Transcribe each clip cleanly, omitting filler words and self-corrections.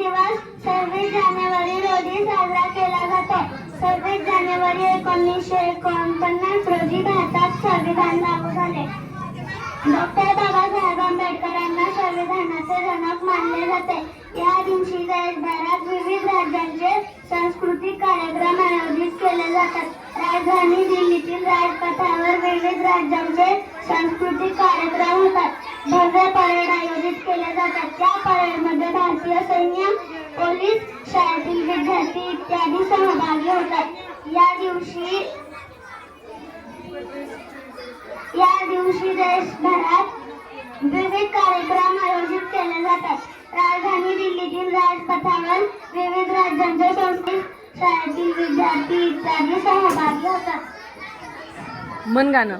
दिवस 26 जानेवारी रोजी साजरा केला जातो. 26 जानेवारी 1949 रोजी भारतात संविधान लागू झाले. डॉक्टर बाबासाहेब आंबेडकरांना संविधानाचे जनक मानले जाते. या दिवशी देशभरात विविध राज्यांचे सांस्कृतिक कार्यक्रम आयोजित केले जातात. राजधानी दिल्लीतील राजपथावर विविध राज्यांचे सांस्कृतिक कार्यक्रम होतात. भव्य परेड आयोजित केले जातात. त्या परेडमध्ये भारतीय सैन्य, पोलीस, शाळेतील विद्यार्थी इत्यादी सहभागी होतात. या दिवशी देशभरात विविध कार्यक्रम आयोजित केले जातात. राजधानी दिल्लीतील राजपथावर विविध राज्यांचे संस्कृत, शाळेतील विद्यार्थी इत्यादी सहभागी होतात. मन गाणं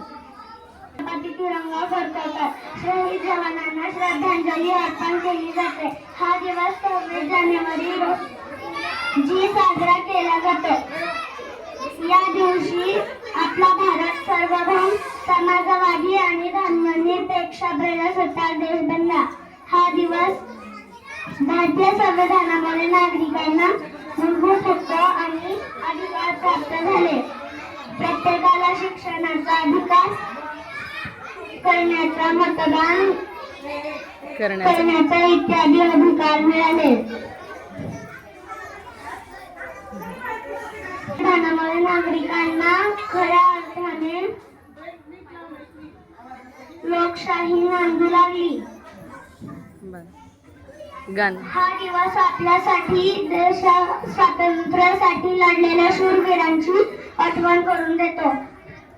तिरंगा फडकवतात. शहीद जवानांना श्रद्धांजली अर्पण केली जाते. हा दिवस 26 जानेवारी रोजी साजरा केला जातो. या दिवशी आपला भारत सार्वभौम, समाजवादी आणि धर्मनिरपेक्ष प्रजासत्ताक देश बनला. हा दिवस भारतीय संविधानामुळे नागरिकांना मूलभूत हक्क आणि अधिकार प्राप्त झाले. प्रत्येकाला शिक्षणाचा अधिकार करण्याचा, मतदान करण्याचा इत्यादी अधिकार मिळाले. संविधानामुळे नागरिकांना खऱ्या अर्थाने लोकशाही नांदू लागली. हा दिवस आपल्यासाठी स्वातंत्र्यासाठी लढलेल्या शूरवीरांची आठवण करून देतो.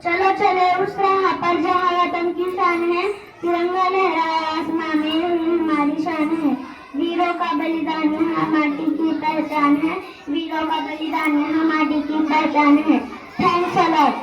चलो चले उस राह पर जहाँ वतन की शान है, तिरंगा लहराया आसमां में हमारी शान है. वीरों का बलिदान यहाँ माटी की पहचान है. वीरों का बलिदान यहाँ माटी की पहचान है. Thanks a lot.